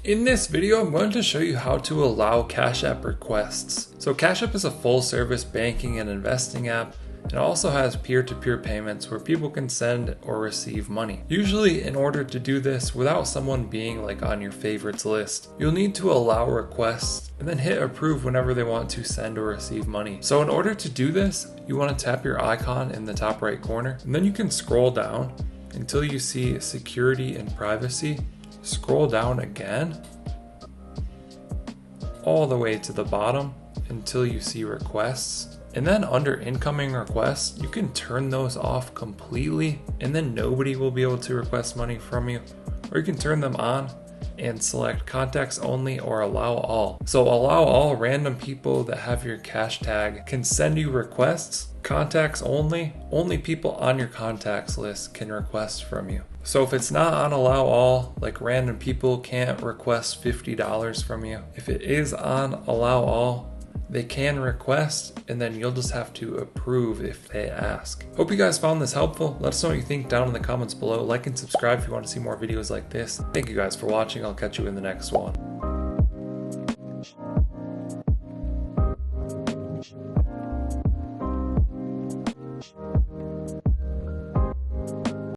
In this video, I'm going to show you how to allow Cash App requests. So Cash App is a full service banking and investing app. It also has peer-to-peer payments where people can send or receive money. Usually, in order to do this without someone being like on your favorites list, you'll need to allow requests and then hit approve whenever they want to send or receive money. So in order to do this, you want to tap your icon in the top right corner, and then you can scroll down until you see security and privacy. Scroll down again all the way to the bottom until you see requests. And then under incoming requests, you can turn those off completely and then nobody will be able to request money from you. Or you can turn them on and select contacts only or allow all. So allow all random people that have your cash tag can send you requests. Contacts only people on your contacts list can request from you. So if it's not on allow all, like random people can't request $50 from you. If it is on allow all, they can request and then you'll just have to approve if they ask. Hope you guys found this helpful. Let us know what you think down in the comments below. Like and subscribe if you want to see more videos like this. Thank you guys for watching. I'll catch you in the next one.